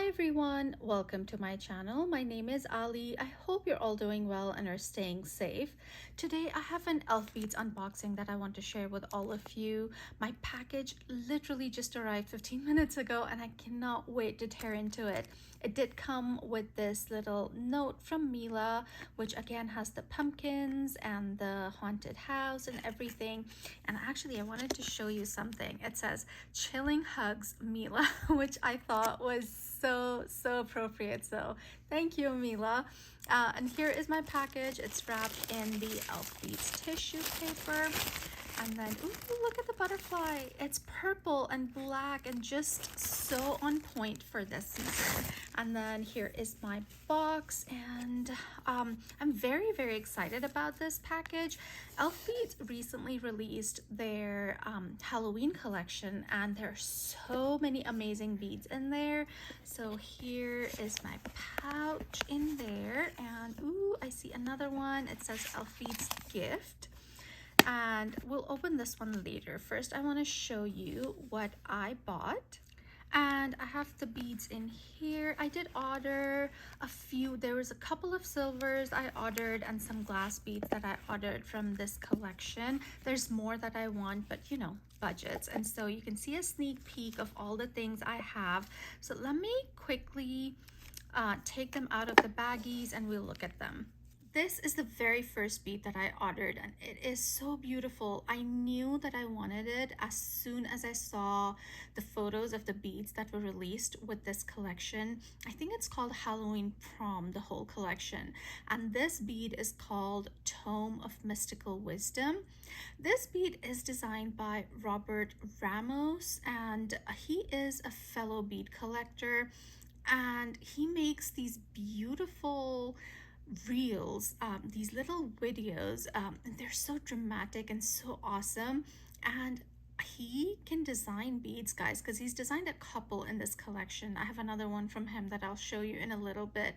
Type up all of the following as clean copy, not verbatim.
Hi everyone, welcome to my channel. My name is Ali. I hope you're all doing well and are staying safe. Today I have an ElfBeads unboxing that I want to share with all of you. My package literally just arrived 15 minutes ago and I cannot wait to tear into it. It did come with this little note from Mila, which again has the pumpkins and the haunted house and everything. And actually I wanted to show you something. It says "Chilling Hugs, Mila," which I thought was so appropriate. So thank you, Mila. And here is my package. It's wrapped in the ElfBeads tissue paper. And then, ooh, look at the butterfly. It's purple and black and just so on point for this season. And then here is my box, and I'm very excited about this package. ElfBeads recently released their Halloween collection, and there are so many amazing beads in there. So here is my pouch in there, and ooh, I see another one. It says ElfBeads gift. And we'll open this one later. First, I want to show you what I bought. And I have the beads in here. I did order a few. There was a couple of silvers I ordered and some glass beads that I ordered from this collection. There's more that I want, but you know, budgets. And so you can see a sneak peek of all the things I have. So let me quickly take them out of the baggies and we'll look at them. This is the very first bead that I ordered, and it is so beautiful. I knew that I wanted it as soon as I saw the photos of the beads that were released with this collection. I think it's called Halloween Prom, the whole collection. And this bead is called Tome of Mystical Wisdom. This bead is designed by Robert Ramos, and he is a fellow bead collector, and he makes these beautiful reels, these little videos, and they're so dramatic and so awesome. And he can design beads, guys, because he's designed a couple in this collection. I have another one from him that I'll show you in a little bit,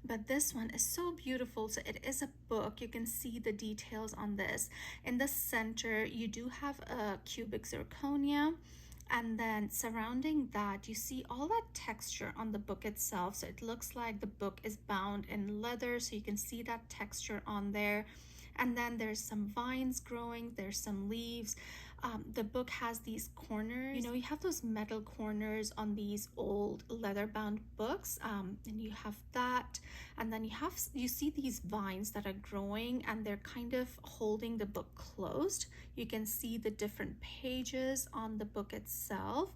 but this one is so beautiful. So it is a book. You can see the details on this. In the center you do have a cubic zirconia, and then surrounding that you see all that texture on the book itself. So it looks like the book is bound in leather, so you can see that texture on there. And then there's some vines growing, there's some leaves. The book has these corners, you know, you have those metal corners on these old leather bound books, and you have that, and then you see these vines that are growing and they're kind of holding the book closed. You can see the different pages on the book itself,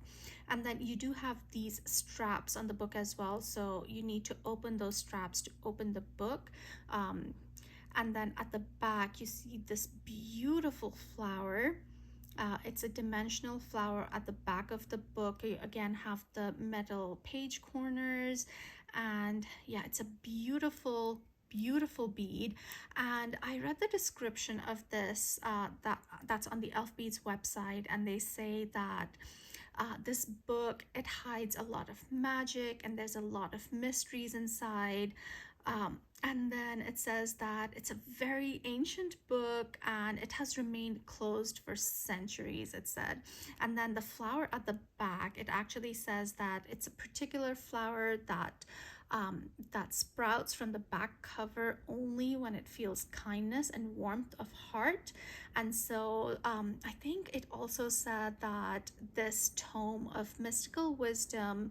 and then you do have these straps on the book as well, so you need to open those straps to open the book. And then at the back you see this beautiful flower. It's a dimensional flower at the back of the book. You again have the metal page corners, and yeah, it's a beautiful bead. And I read the description of this that's on the ElfBeads website, and they say that this book, it hides a lot of magic and there's a lot of mysteries inside. And then it says that it's a very ancient book and it has remained closed for centuries, it said. And then the flower at the back, it actually says that it's a particular flower that sprouts from the back cover only when it feels kindness and warmth of heart. And so I think it also said that this tome of mystical wisdom,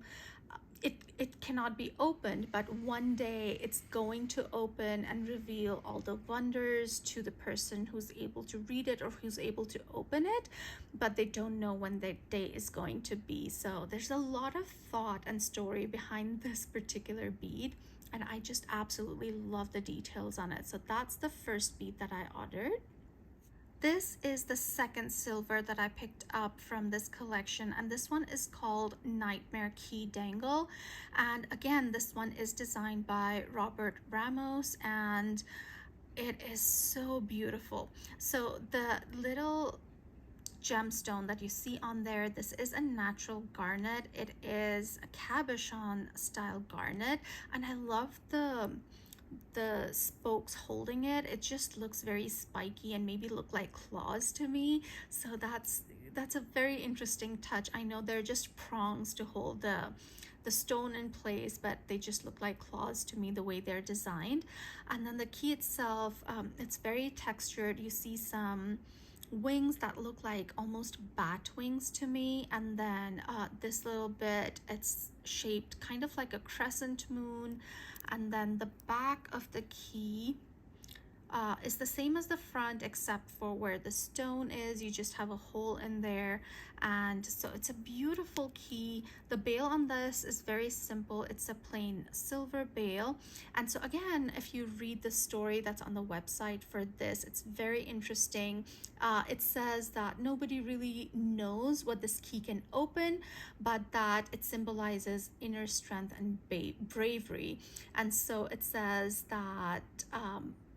it cannot be opened, but one day it's going to open and reveal all the wonders to the person who's able to read it or who's able to open it, but they don't know when that day is going to be. So there's a lot of thought and story behind this particular bead, and I just absolutely love the details on it. So that's the first bead that I ordered. This is the second silver that I picked up from this collection, and this one is called Nightmare Key Dangle. And again, this one is designed by Robert Ramos, and it is so beautiful. So the little gemstone that you see on there, this is a natural garnet. It is a cabochon style garnet, and I love the spokes holding it. It just looks very spiky and maybe look like claws to me. So that's a very interesting touch. I know they're just prongs to hold the the stone in place, but they just look like claws to me the way they're designed. And then the key itself, it's very textured. You see some wings that look like almost bat wings to me, and then this little bit, it's shaped kind of like a crescent moon. And then the back of the key is the same as the front, except for where the stone is, you just have a hole in there. And so it's a beautiful key. The bail on this is very simple. It's a plain silver bail. And so again, if you read the story that's on the website for this, it's very interesting. It says that nobody really knows what this key can open, but that it symbolizes inner strength and bravery. And so it says that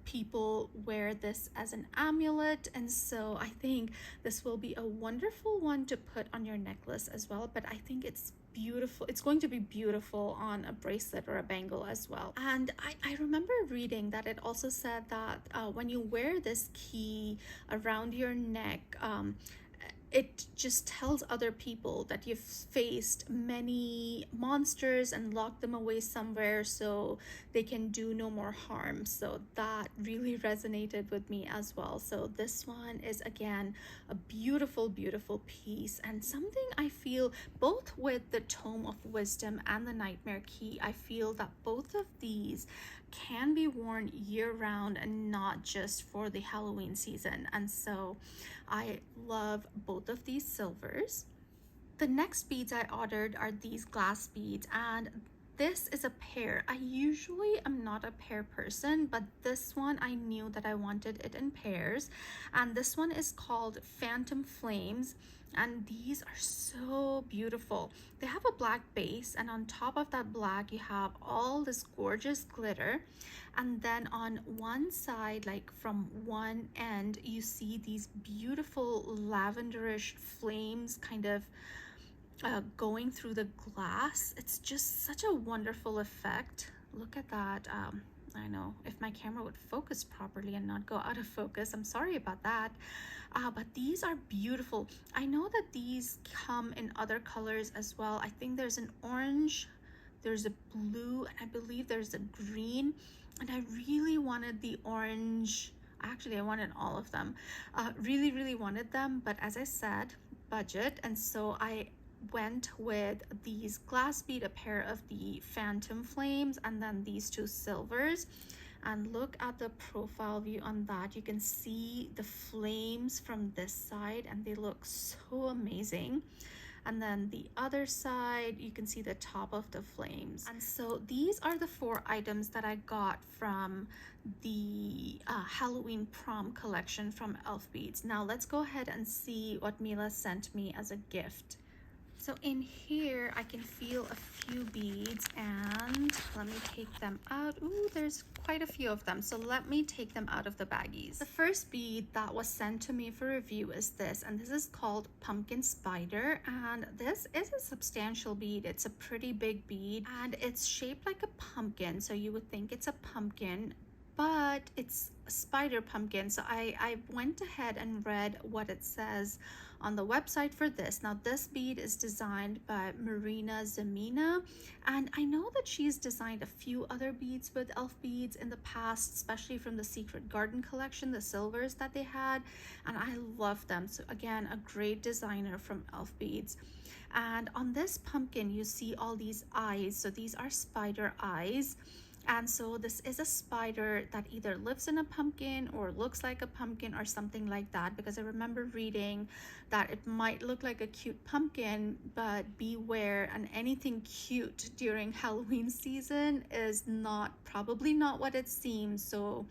people wear this as an amulet, and so I think this will be a wonderful one to put on your necklace as well. But I think it's beautiful. It's going to be beautiful on a bracelet or a bangle as well. And I remember reading that it also said that when you wear this key around your neck, it just tells other people that you've faced many monsters and locked them away somewhere so they can do no more harm. So that really resonated with me as well. So this one is again a beautiful, beautiful piece, and something I feel both with the Tome of Wisdom and the Nightmare Key, I feel that both of these can be worn year-round and not just for the Halloween season. And so I love both of these silvers. The next beads I ordered are these glass beads, and this is a pair. I usually am not a pair person, but this one I knew that I wanted it in pairs. And this one is called Phantom Flames, and these are so beautiful. They have a black base, and on top of that black you have all this gorgeous glitter, and then on one side, like from one end, you see these beautiful lavenderish flames kind of going through the glass. It's just such a wonderful effect. Look at that. I know if my camera would focus properly and not go out of focus, I'm sorry about that. But these are beautiful. I know that these come in other colors as well. I think there's an orange, there's a blue, and I believe there's a green. And I really wanted the orange. Actually, I wanted all of them. Really, really wanted them. But as I said, budget. And so I went with these glass bead, a pair of the Phantom Flames, and then these two silvers. And look at the profile view on that. You can see the flames from this side, and they look so amazing. And then the other side, you can see the top of the flames. And so these are the 4 items that I got from the Halloween Prom collection from ElfBeads. Now let's go ahead and see what Mila sent me as a gift. So in here, I can feel a few beads, and let me take them out. Ooh, there's quite a few of them. So let me take them out of the baggies. The first bead that was sent to me for review is this, and this is called Pumpkin Spider. And this is a substantial bead. It's a pretty big bead, and it's shaped like a pumpkin. So you would think it's a pumpkin, but it's a spider pumpkin. So I went ahead and read what it says on the website for this. Now this bead is designed by Marina Zamina, and I know that she's designed a few other beads with ElfBeads in the past, especially from the Secret Garden collection, the silvers that they had, and I love them. So again, a great designer from ElfBeads. And on this pumpkin you see all these eyes. So these are spider eyes. And so this is a spider that either lives in a pumpkin or looks like a pumpkin or something like that, because I remember reading that it might look like a cute pumpkin, but beware, and anything cute during Halloween season is probably not what it seems. So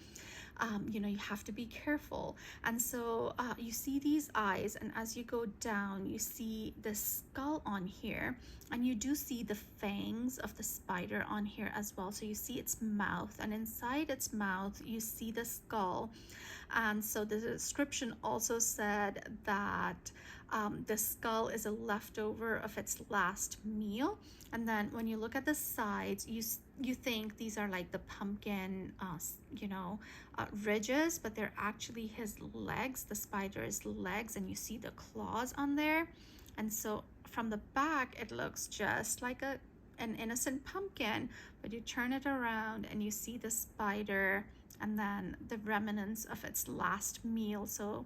you know, you have to be careful. And so you see these eyes, and as you go down, you see the skull on here, and you do see the fangs of the spider on here as well. So you see its mouth, and inside its mouth you see the skull. And so the description also said that the skull is a leftover of its last meal. And then when you look at the sides, you think these are like the pumpkin ridges, but they're actually his legs, the spider's legs, and you see the claws on there. And so from the back it looks just like an innocent pumpkin, but you turn it around and you see the spider and then the remnants of its last meal. So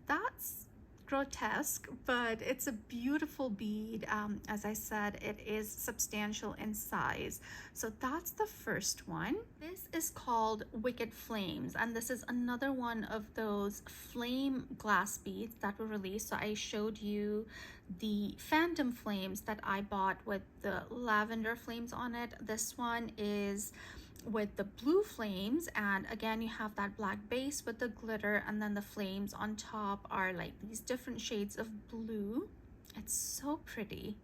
that's grotesque, but it's a beautiful bead. As I said, it is substantial in size. So that's the first one. This is called Wicked Flames, and this is another one of those flame glass beads that were released. So I showed you the Phantom Flames that I bought with the lavender flames on it. This one is with the blue flames, and again you have that black base with the glitter, and then the flames on top are like these different shades of blue. It's so pretty,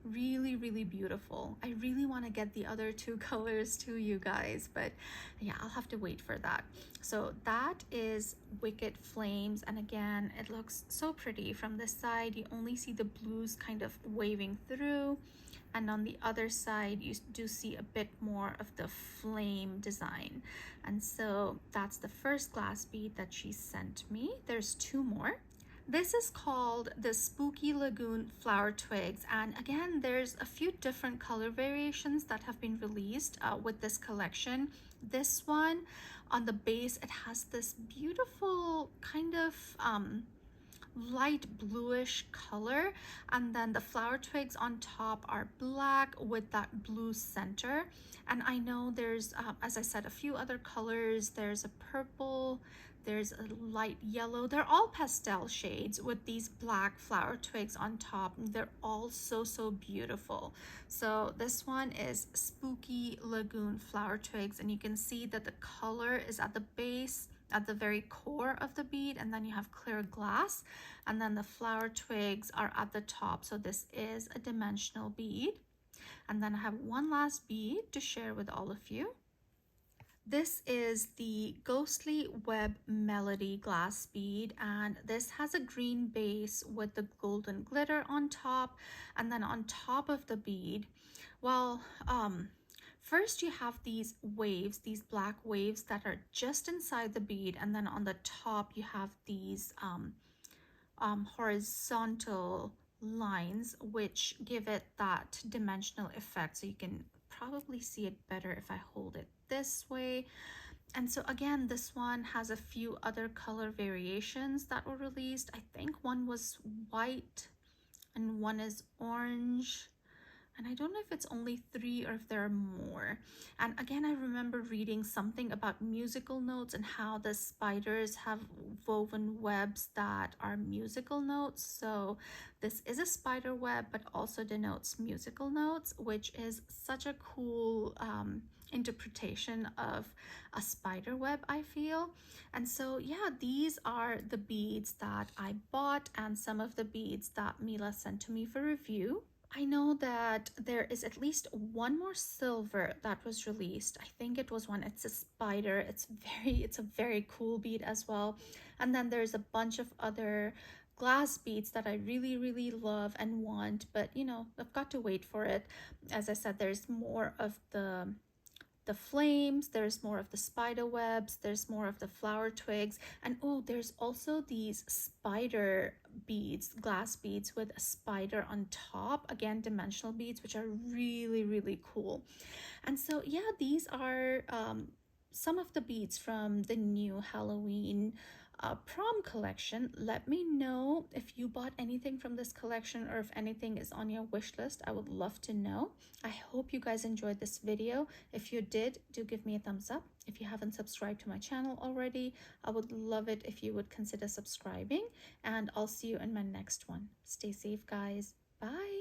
really, really beautiful. I really want to get the other two colors too, you guys, but yeah, I'll have to wait for that. So that is Wicked Flames, and again, it looks so pretty. From this side you only see the blues kind of waving through, and on the other side you do see a bit more of the flame design. And so that's the first glass bead that she sent me. There's two more. This is called the Spooky Lagoon Flower Twigs, and again there's a few different color variations that have been released with this collection. This one, on the base, it has this beautiful kind of light bluish color, and then the flower twigs on top are black with that blue center. And I know there's as I said, a few other colors. There's a purple, there's a light yellow. They're all pastel shades with these black flower twigs on top. They're all so beautiful. So this one is Spooky Lagoon Flower Twigs, and you can see that the color is at the base, at the very core of the bead, and then you have clear glass, and then the flower twigs are at the top. So this is a dimensional bead. And then I have one last bead to share with all of you. This is the Ghostly Web Melody glass bead, and this has a green base with the golden glitter on top. And then on top of the bead, well, first you have these waves, these black waves that are just inside the bead, and then on the top you have these horizontal lines which give it that dimensional effect. So you can probably see it better if I hold it this way. And so again, this one has a few other color variations that were released. I think one was white and one is orange, and I don't know if it's only 3 or if there are more. And again, I remember reading something about musical notes and how the spiders have woven webs that are musical notes. So this is a spider web, but also denotes musical notes, which is such a cool interpretation of a spider web, I feel. And so yeah, these are the beads that I bought and some of the beads that Mila sent to me for review. I know that there is at least one more silver that was released. I think it was one. It's a spider. It's a very cool bead as well. And then there's a bunch of other glass beads that I really love and want, but you know, I've got to wait for it. As I said, there's more of the flames, there's more of the spider webs, there's more of the flower twigs, and oh, there's also these spider beads, glass beads with a spider on top, again dimensional beads, which are really cool. And so yeah, these are some of the beads from the new Halloween prom collection. Let me know if you bought anything from this collection or if anything is on your wish list. I would love to know. I hope you guys enjoyed this video. If you did, do give me a thumbs up. If you haven't subscribed to my channel already, I would love it if you would consider subscribing, and I'll see you in my next one. Stay safe, guys. Bye.